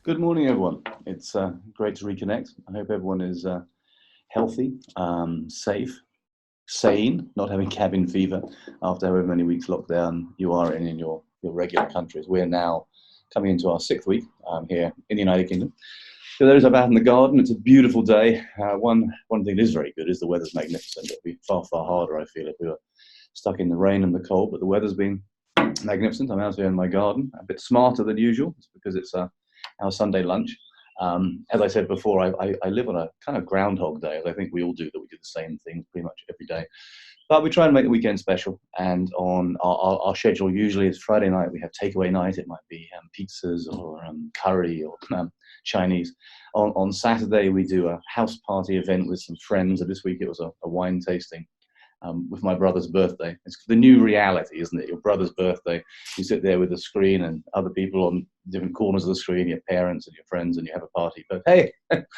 Good morning, everyone. It's great to reconnect. I hope everyone is healthy, safe, sane, not having cabin fever after however many weeks lockdown you are in your regular countries. We're now coming into our 6th week here in the United Kingdom. For those of us out in the garden, it's a beautiful day. One thing that is very good is the weather's magnificent. It'd be far harder, I feel, if we were stuck in the rain and the cold, but the weather's been magnificent. I'm out here in my garden, a bit smarter than usual. It's because it's our Sunday lunch. As I said before, I live on a kind of groundhog day, as I think we all do, that we do the same things pretty much every day. But we try and make the weekend special, and on our schedule usually is Friday night. We have takeaway night. It might be pizzas or curry or Chinese. On Saturday we do a house party event with some friends. This week it was a wine tasting with my brother's birthday. It's the new reality, isn't it? Your brother's birthday, you sit there with the screen and other people on different corners of the screen, your parents and your friends, and you have a party. But hey,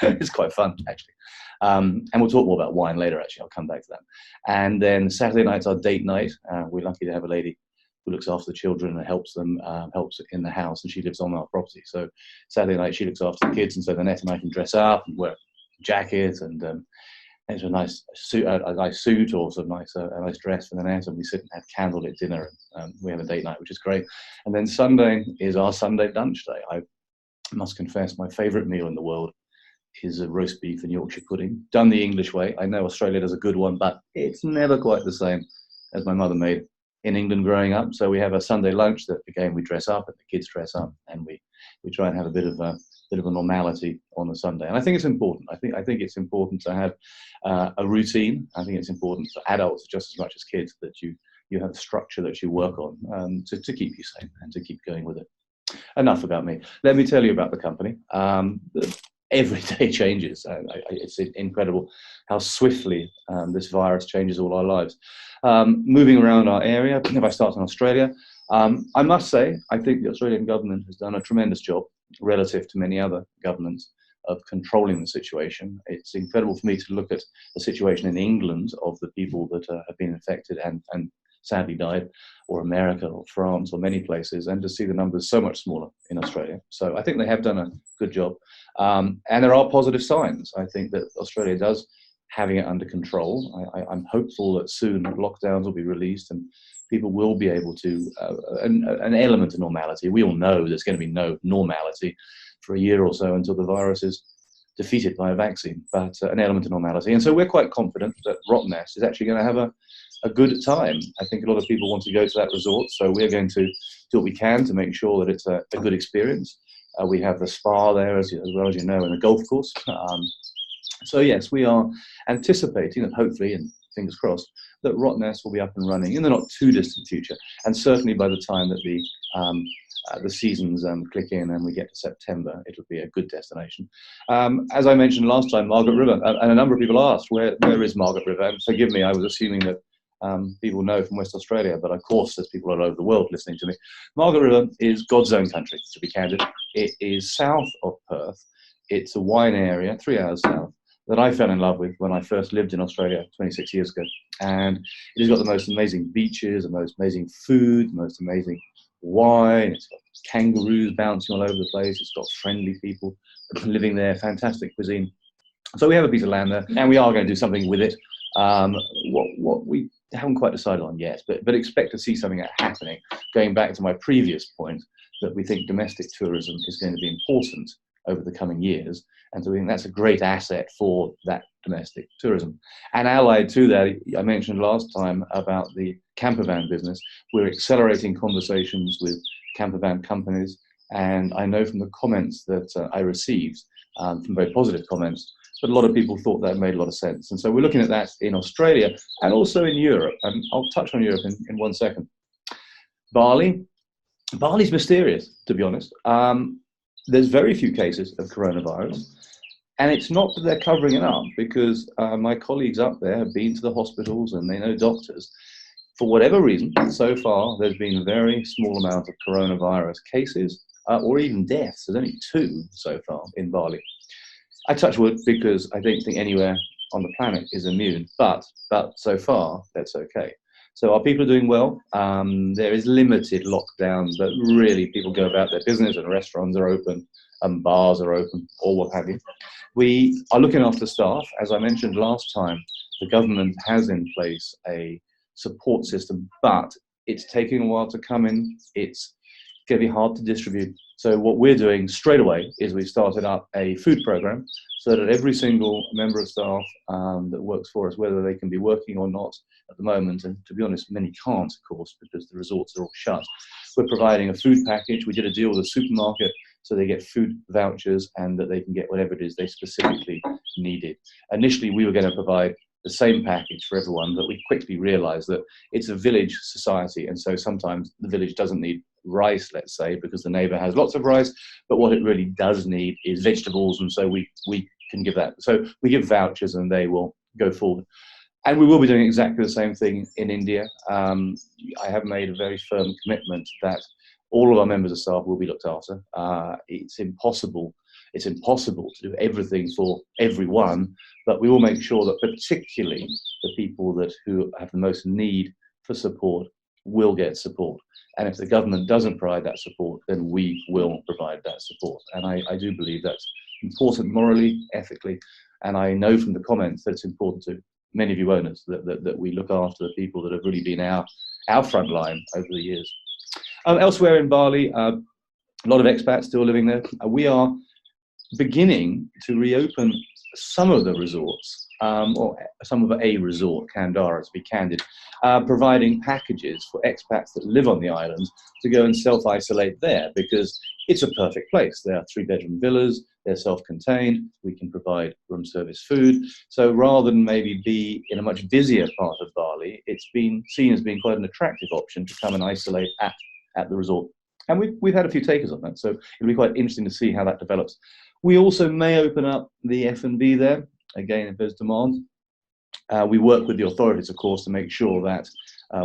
it's quite fun, actually. And we'll talk more about wine later, actually. I'll come back to that. And then Saturday night's our date night. We're lucky to have a lady who looks after the children and helps them, helps in the house, and she lives on our property. So Saturday night she looks after the kids, and so Annette and I can dress up and wear a jacket and it's a nice suit, or some nice, a nice dress for the net, and we sit and have candlelit dinner. And we have a date night, which is great. And then Sunday is our Sunday lunch day. I must confess, my favourite meal in the world is a roast beef and Yorkshire pudding, done the English way. I know Australia does a good one, but it's never quite the same as my mother made in England growing up. So we have a Sunday lunch that, again, we dress up and the kids dress up, and we try and have a bit of a normality on a Sunday. And I think it's important. I think it's important to have a routine. I think it's important for adults just as much as kids that you have a structure that you work on to keep you safe and to keep going with it. Enough about me. Let me tell you about the company. Every day changes. It's incredible how swiftly this virus changes all our lives. Moving around our area, if I start in Australia, I must say, I think the Australian government has done a tremendous job relative to many other governments of controlling the situation. It's incredible for me to look at the situation in England of the people that have been infected and sadly died, or America or France or many places, and to see the numbers so much smaller in Australia. So I think they have done a good job. And there are positive signs. I think that Australia does having it under control. I'm hopeful that soon lockdowns will be released and people will be able to, an element of normality. We all know there's going to be no normality for a year or so until the virus is defeated by a vaccine, but an element of normality. And so we're quite confident that Rottnest is actually going to have a good time. I think a lot of people want to go to that resort, so we're going to do what we can to make sure that it's a good experience. We have the spa there, as well as you know, and the golf course. So yes, we are anticipating that hopefully, and fingers crossed, that Rottnest will be up and running in the not too distant future, and certainly by the time that the seasons click in and we get to September, it'll be a good destination. As I mentioned last time, Margaret River, and a number of people asked, where is Margaret River? And forgive me, I was assuming that people know from West Australia, but of course there's people all over the world listening to me. Margaret River is God's own country, to be candid. It is south of Perth. It's a wine area, 3 hours south, that I fell in love with when I first lived in Australia 26 years ago. And it has got the most amazing beaches, the most amazing food, the most amazing wine. It's got kangaroos bouncing all over the place. It's got friendly people living there, fantastic cuisine. So we have a piece of land there, and we are going to do something with it. What we haven't quite decided on yet, but expect to see something happening. Going back to my previous point, that we think domestic tourism is going to be important over the coming years, and so we think that's a great asset for that domestic tourism. And allied to that, I mentioned last time about the camper van business. We're accelerating conversations with camper van companies, and I know from the comments that I received, from very positive comments, but a lot of people thought that made a lot of sense. And so we're looking at that in Australia and also in Europe. And I'll touch on Europe in 1 second. Bali's mysterious, to be honest. There's very few cases of coronavirus. And it's not that they're covering it up, because my colleagues up there have been to the hospitals and they know doctors. For whatever reason, so far, there's been a very small amount of coronavirus cases or even deaths. There's only 2 so far in Bali. I touch wood because I don't think anywhere on the planet is immune, but so far, that's okay. So our people are doing well. There is limited lockdown, but really people go about their business and restaurants are open bars are open, or what have you. We are looking after staff. As I mentioned last time, the government has in place a support system, but it's taking a while to come in. It's going to be hard to distribute. So what we're doing straight away is we started up a food program so that every single member of staff that works for us, whether they can be working or not at the moment, and to be honest, many can't, of course, because the resorts are all shut, we're providing a food package. We did a deal with a supermarket so they get food vouchers and that they can get whatever it is they specifically needed. Initially, we were going to provide the same package for everyone, but we quickly realized that it's a village society, and so sometimes the village doesn't need rice, let's say, because the neighbor has lots of rice, but what it really does need is vegetables, and so we can give that. So we give vouchers and they will go forward. And we will be doing exactly the same thing in India. I have made a very firm commitment that all of our members of staff will be looked after. It's impossible to do everything for everyone, but we will make sure that particularly the people who have the most need for support will get support. And if the government doesn't provide that support, then we will provide that support. And I do believe that's important morally, ethically, and I know from the comments that it's important to many of you owners that we look after the people that have really been our front line over the years. Elsewhere in Bali, a lot of expats still living there. We are beginning to reopen some of the resorts, or some of a resort, Kandara to be candid, providing packages for expats that live on the island to go and self-isolate there, because it's a perfect place. There are 3-bedroom villas, they're self-contained, we can provide room service food. So rather than maybe be in a much busier part of Bali, it's been seen as being quite an attractive option to come and isolate at the resort. And we've had a few takers on that, so it'll be quite interesting to see how that develops. We also may open up the F&B there, again, if there's demand. We work with the authorities, of course, to make sure that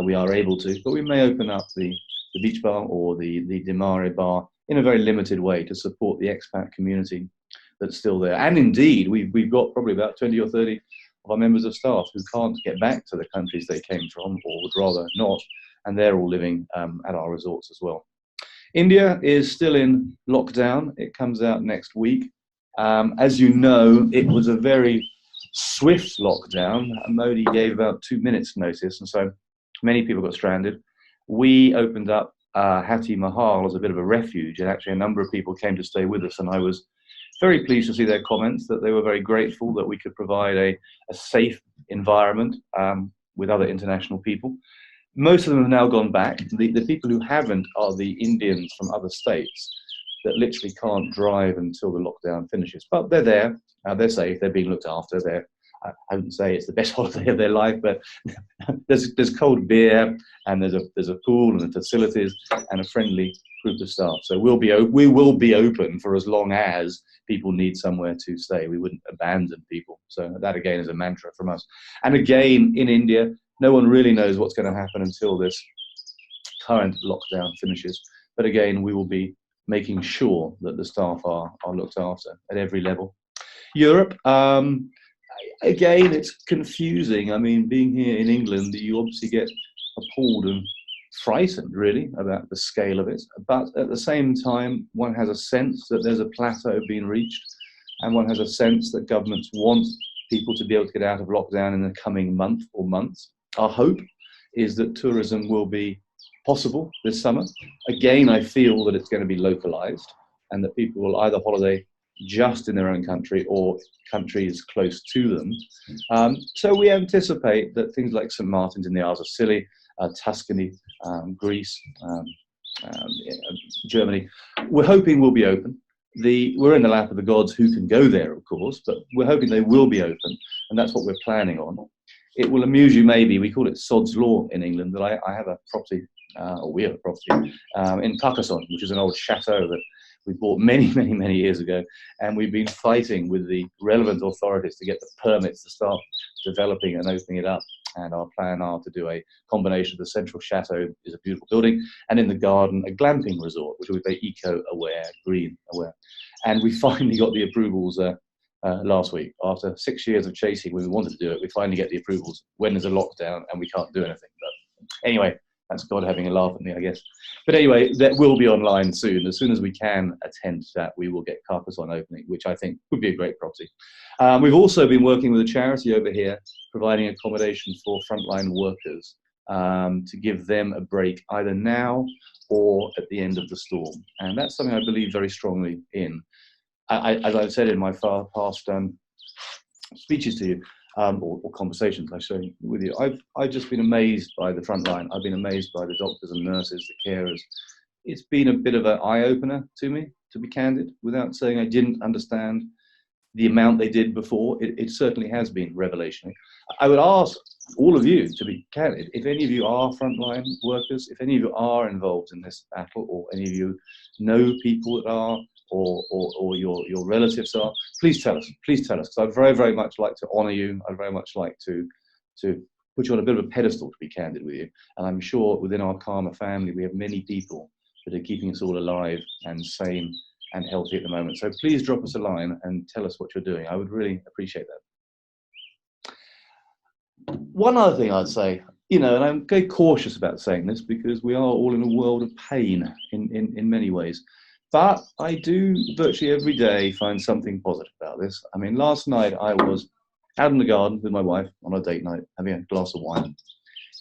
we are able to, but we may open up the beach bar or the Demare bar in a very limited way to support the expat community that's still there. And indeed, we've got probably about 20 or 30 of our members of staff who can't get back to the countries they came from, or would rather not, and they're all living at our resorts as well. India is still in lockdown. It comes out next week. As you know, it was a very swift lockdown. Modi gave about 2 minutes notice, and so many people got stranded. We opened up Hati Mahal as a bit of a refuge, and actually a number of people came to stay with us, and I was very pleased to see their comments that they were very grateful that we could provide a safe environment with other international people. Most of them have now gone back. The people who haven't are the Indians from other states that literally can't drive until the lockdown finishes. But they're there, they're safe, they're being looked after. I wouldn't say it's the best holiday of their life, but there's cold beer, and there's a pool and facilities and a friendly group of staff. So we will be open for as long as people need somewhere to stay. We wouldn't abandon people. So that again is a mantra from us. And again, in India, no one really knows what's going to happen until this current lockdown finishes. But again, we will be making sure that the staff are looked after at every level. Europe, again, it's confusing. I mean, being here in England, you obviously get appalled and frightened, really, about the scale of it. But at the same time, one has a sense that there's a plateau being reached, and one has a sense that governments want people to be able to get out of lockdown in the coming month or months. Our hope is that tourism will be possible this summer. Again, I feel that it's going to be localized, and that people will either holiday just in their own country or countries close to them. So we anticipate that things like St. Martin's in the Isles of Scilly, Tuscany, Greece, Germany, we're hoping will be open. We're in the lap of the gods who can go there, of course, but we're hoping they will be open, and that's what we're planning on. It will amuse you maybe, we call it Sod's Law in England, that I have a property, or we have a property, in Carcassonne, which is an old chateau that we bought many, many, many years ago, and we've been fighting with the relevant authorities to get the permits to start developing and opening it up. And our plan are to do a combination of the central chateau, is a beautiful building, and in the garden, a glamping resort, which will be very eco-aware, green-aware. And we finally got the approvals last week. After 6 years of chasing, when we wanted to do it, we finally get the approvals when there's a lockdown and we can't do anything. But anyway, That's God having a laugh at me, I guess. But anyway, that will be online soon. As soon as we can attend to that, we will get Carcassonne opening, which I think would be a great property. We've also been working with a charity over here, providing accommodation for frontline workers to give them a break either now or at the end of the storm. And that's something I believe very strongly in. As I've said in my past speeches to you, or conversations I show with you, I've just been amazed by the front line. I've been amazed by the doctors and nurses, the carers. It's been a bit of an eye-opener to me, to be candid, without saying I didn't understand the amount they did before. It certainly has been revelationary. I would ask all of you, to be candid, if any of you are frontline workers, if any of you are involved in this battle, or any of you know people that are, or your relatives are, please tell us, because I'd very, very much like to honor you. I'd very much like to put you on a bit of a pedestal, to be candid with you. And I'm sure within our Karma family, we have many people that are keeping us all alive and sane and healthy at the moment. So please drop us a line and tell us what you're doing. I would really appreciate that. One other thing I'd say, and I'm very cautious about saying this because we are all in a world of pain in many ways. But I do virtually every day find something positive about this. I mean, last night I was out in the garden with my wife on a date night, having a glass of wine,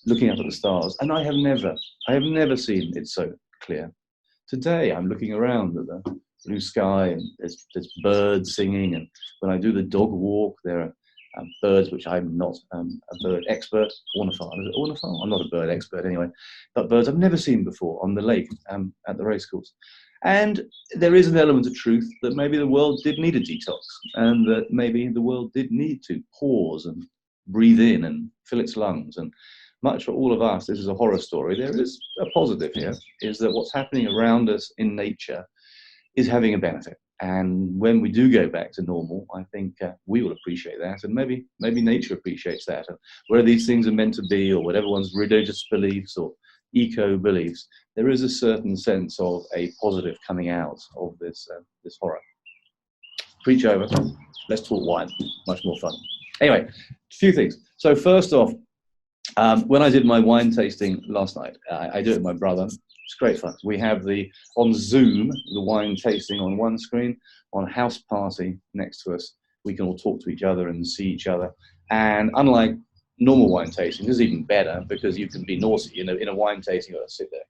looking up at the stars, and I have never seen it so clear. Today I'm looking around at the blue sky, and there's birds singing, and when I do the dog walk, there are birds, which I'm not a bird expert, ornithopter, is it ornithopter? I'm not a bird expert anyway, but birds I've never seen before on the lake at the racecourse. And there is an element of truth that maybe the world did need a detox, and that maybe the world did need to pause and breathe in and fill its lungs. And much for all of us, this is a horror story. There is a positive here, is that what's happening around us in nature is having a benefit. And when we do go back to normal, I think we will appreciate that, and maybe nature appreciates that. And where these things are meant to be, or whatever one's religious beliefs or eco beliefs, there is a certain sense of a positive coming out of this horror. Preach over. Let's talk wine. Much more fun. Anyway, a few things. So first off, when I did my wine tasting last night, I did it with my brother. It's great fun. We have on Zoom, the wine tasting on one screen, on House Party next to us. We can all talk to each other and see each other. And unlike normal wine tasting, this is even better because you can be naughty. In a wine tasting, you've got to sit there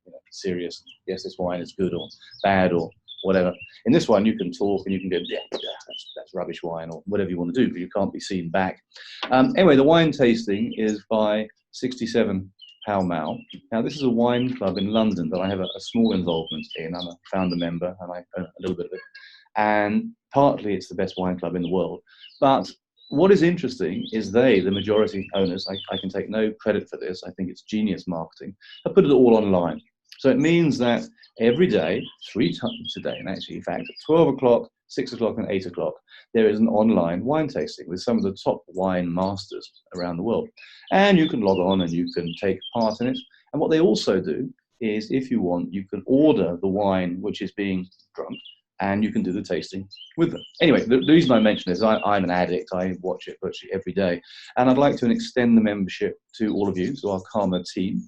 kind of, serious. Yes, this wine is good or bad or whatever. In this one, you can talk and you can go, yeah, that's rubbish wine or whatever you want to do, but you can't be seen back. Anyway, the wine tasting is by 67 Pall Mall. Now, this is a wine club in London that I have a small involvement in. I'm a founder member and I own a little bit of it. And partly it's the best wine club in the world. But what is interesting is the majority owners, I can take no credit for this, I think it's genius marketing, have put it all online. So it means that every day, 3 times a day, and actually, in fact, at 12 o'clock, 6 o'clock and 8 o'clock, there is an online wine tasting with some of the top wine masters around the world. And you can log on and you can take part in it. And what they also do is, if you want, you can order the wine which is being drunk, and you can do the tasting with them. Anyway, the reason I mention this is I'm an addict. I watch it virtually every day. And I'd like to extend the membership to all of you, to our Karma team.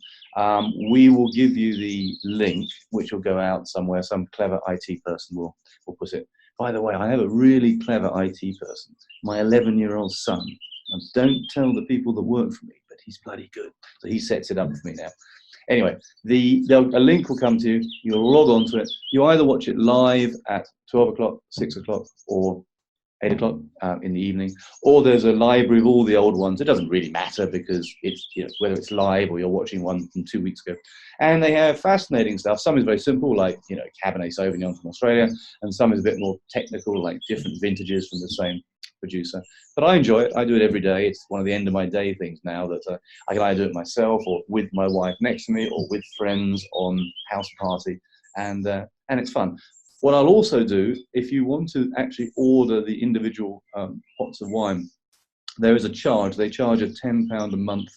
We will give you the link, which will go out somewhere. Some clever IT person will put it. By the way, I have a really clever IT person, my 11-year-old son. And don't tell the people that work for me, but he's bloody good. So he sets it up for me now. Anyway, a link will come to you. You'll log on to it. You either watch it live at 12 o'clock, 6 o'clock, or 8 o'clock in the evening, or there's a library of all the old ones. It doesn't really matter because it's whether it's live or you're watching one from 2 weeks ago. And they have fascinating stuff. Some is very simple, like Cabernet Sauvignon from Australia, and some is a bit more technical, like different vintages from the same producer. But I enjoy it. I do it every day. It's one of the end of my day things now that I can either do it myself or with my wife next to me or with friends on House Party, and it's fun. What I'll also do, if you want to actually order the individual pots of wine, there is a charge. They charge a £10 a month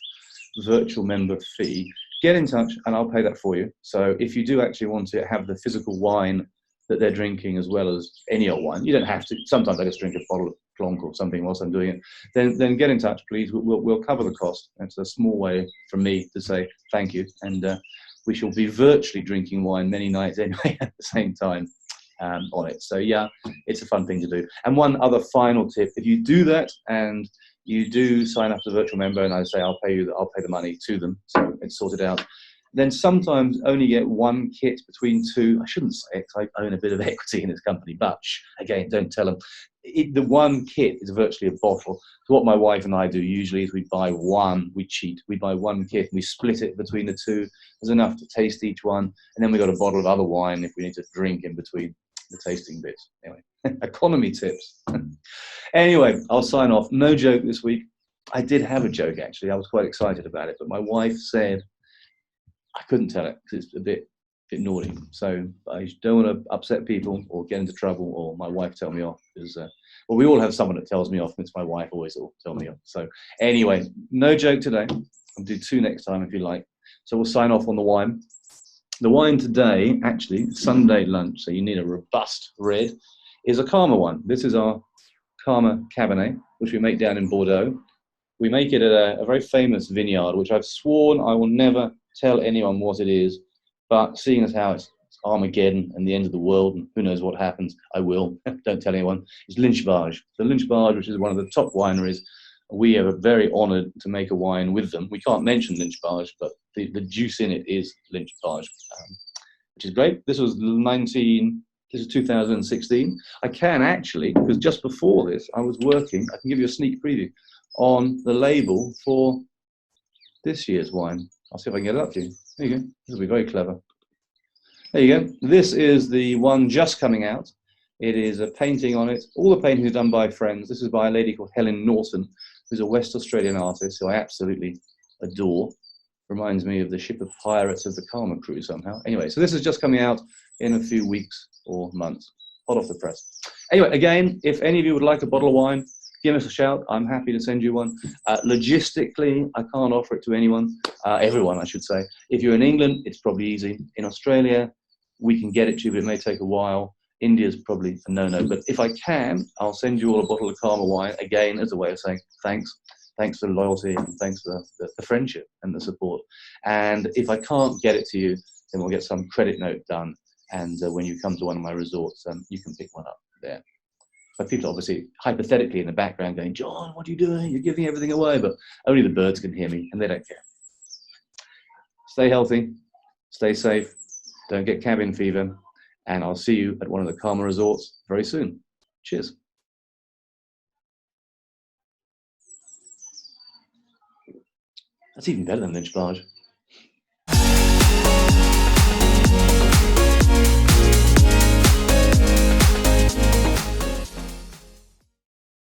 virtual member fee. Get in touch and I'll pay that for you. So if you do actually want to have the physical wine that they're drinking as well as any old wine. You don't have to. Sometimes I just drink a bottle of Blanc or something whilst I'm doing it. Then get in touch, please. We'll cover the cost. It's a small way for me to say thank you, and we shall be virtually drinking wine many nights anyway at the same time on it. So yeah, it's a fun thing to do. And one other final tip: if you do that and you do sign up as a virtual member, and I say I'll pay the money to them, so it's sorted out. Then sometimes only get one kit between two. I shouldn't say it because I own a bit of equity in this company, but again, don't tell them. The one kit is virtually a bottle. So what my wife and I do usually is we buy one, we cheat. We buy one kit and we split it between the two. There's enough to taste each one. And then we got a bottle of other wine if we need to drink in between the tasting bits. Anyway, economy tips. Anyway, I'll sign off. No joke this week. I did have a joke, actually. I was quite excited about it, but my wife said I couldn't tell it because it's a bit naughty. So I don't want to upset people or get into trouble or my wife tell me off. Because, well, we all have someone that tells me off, and it's my wife always will tell me off. So anyway, no joke today. I'll do two next time if you like. So we'll sign off on the wine. The wine today, actually, Sunday lunch, so you need a robust red, is a Karma one. This is our Karma Cabernet, which we make down in Bordeaux. We make it at a very famous vineyard, which I've sworn I will never tell anyone what it is, but seeing as how it's Armageddon and the end of the world, and who knows what happens, I will. Don't tell anyone. It's Lynch-Barge. So Lynch-Barge, which is one of the top wineries, we are very honoured to make a wine with them. We can't mention Lynch-Barge, but the juice in it is Lynch-Barge, which is great. This was 2016. I can actually, because just before this, I was working, I can give you a sneak preview, on the label for this year's wine. I'll see if I can get it up to you. There you go. This will be very clever. There you go. This is the one just coming out. It is a painting on it. All the painting is done by friends. This is by a lady called Helen Norton, who's a West Australian artist who I absolutely adore. Reminds me of the ship of pirates of the Karma crew somehow. Anyway, so this is just coming out in a few weeks or months. Hot off the press. Anyway, again, if any of you would like a bottle of wine, give us a shout. I'm happy to send you one. Logistically, I can't offer it to anyone, everyone, I should say. If you're in England, it's probably easy. In Australia, we can get it to you, but it may take a while. India's probably a no-no. But if I can, I'll send you all a bottle of Karma wine, again, as a way of saying thanks. Thanks for the loyalty, and thanks for the friendship and the support. And if I can't get it to you, then we'll get some credit note done. And when you come to one of my resorts, you can pick one up there. But people obviously hypothetically in the background going, John, what are you doing? You're giving everything away. But only the birds can hear me, and they don't care. Stay healthy, stay safe, don't get cabin fever, and I'll see you at one of the Karma resorts very soon. Cheers. That's even better than Lynch-Barge.